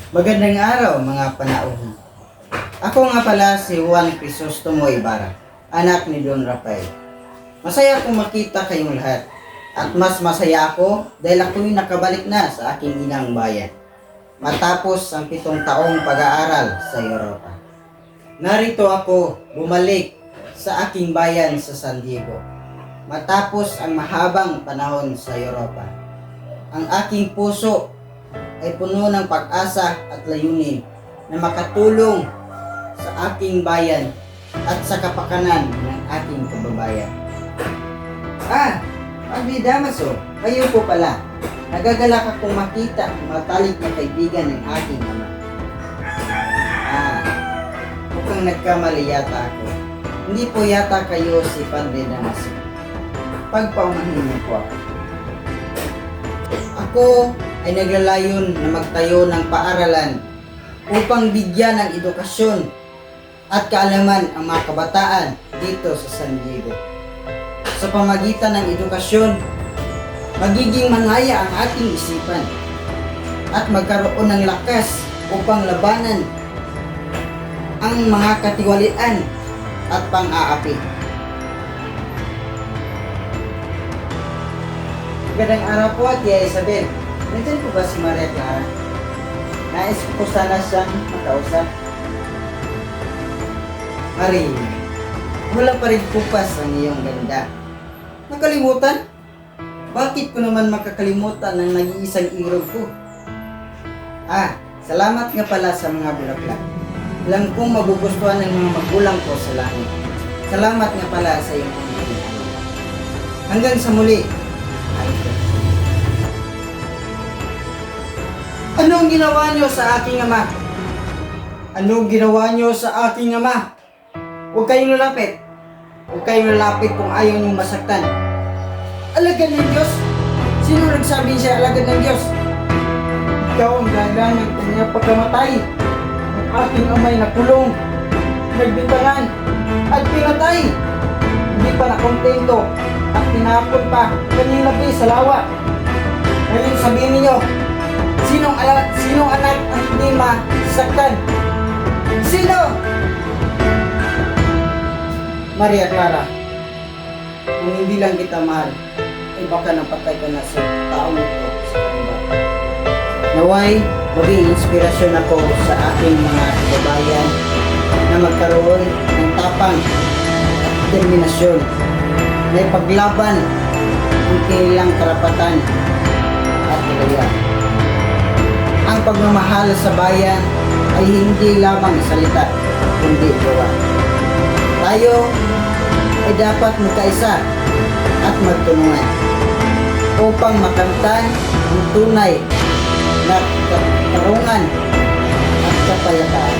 Magandang araw mga panauhin. Ako nga pala si Juan Crisostomo Ibarra, anak ni Don Rafael. Masaya akong makita kayong lahat. At mas masaya ako dahil ako'y nakabalik na sa aking inang bayan. Matapos ang 7 taong pag-aaral sa Europa. Narito ako bumalik sa aking bayan sa San Diego. Matapos ang mahabang panahon sa Europa. Ang aking puso ay puno ng pag-asa at layunin na makatulong sa aking bayan at sa kapakanan ng aking kababayan. Pagdi Damaso, kayo po pala. Nagagalak akong makita ang matalik na kaibigan ng aking ama. Mukhang nagkamali yata ako. Hindi po yata kayo si Padre Damaso. Pagpaumanhin niyo po ako. Ako ay naglalayon na magtayo ng paaralan upang bigyan ng edukasyon at kaalaman ang mga kabataan dito sa San Diego. Sa pamagitan ng edukasyon, magiging manaya ang ating isipan at magkaroon ng lakas upang labanan ang mga katiwalian at pang-aapi. Magandang araw po, Tia Isabel. Nandiyan po ba si Maria Clara? Nais ko sana siyang makausap. Marie, wala pa rin pupas ang iyong ganda. Nakalimutan? Bakit ko naman makakalimutan ang nag-iisang irog ko? Salamat nga pala sa mga bulaklak. Alam kong magugustuhan ng mga magulang ko sa langit. Salamat nga pala sa iyong pagmamahal. Hanggang sa muli. Anong ginawa niyo sa aking ama? Anong ginawa niyo sa aking ama? Huwag kayong lalapit. Huwag kayong lalapit kung ayaw niyong masaktan. Alagad ng Diyos? Sino nagsabi siya alagad ng Diyos? Ikaw ang dahilan ng kanyang pagkamatay. Ang aking amay nakulong, nagbintangan, at pinatay. Hindi pa nakontento at tinapon pa kanyang labi sa lawa. Ngayon sabihin niyo, sinong anak ang hindi masaktan? Sino? Maria Clara, kung hindi lang kita mahal, ay baka napatay ka na sa taong ito sa kanila. Naway, maging inspirasyon ako sa aking mga kababayan na magkaroon ng tapang at determinasyon na ipaglaban ang kanilang karapatan at kalayaan. Ang pagmamahal sa bayan ay hindi lamang salita, kundi gawa. Tayo ay dapat magkaisa at magtulungan upang makamtan ang tunay na katarungan at kapayapaan.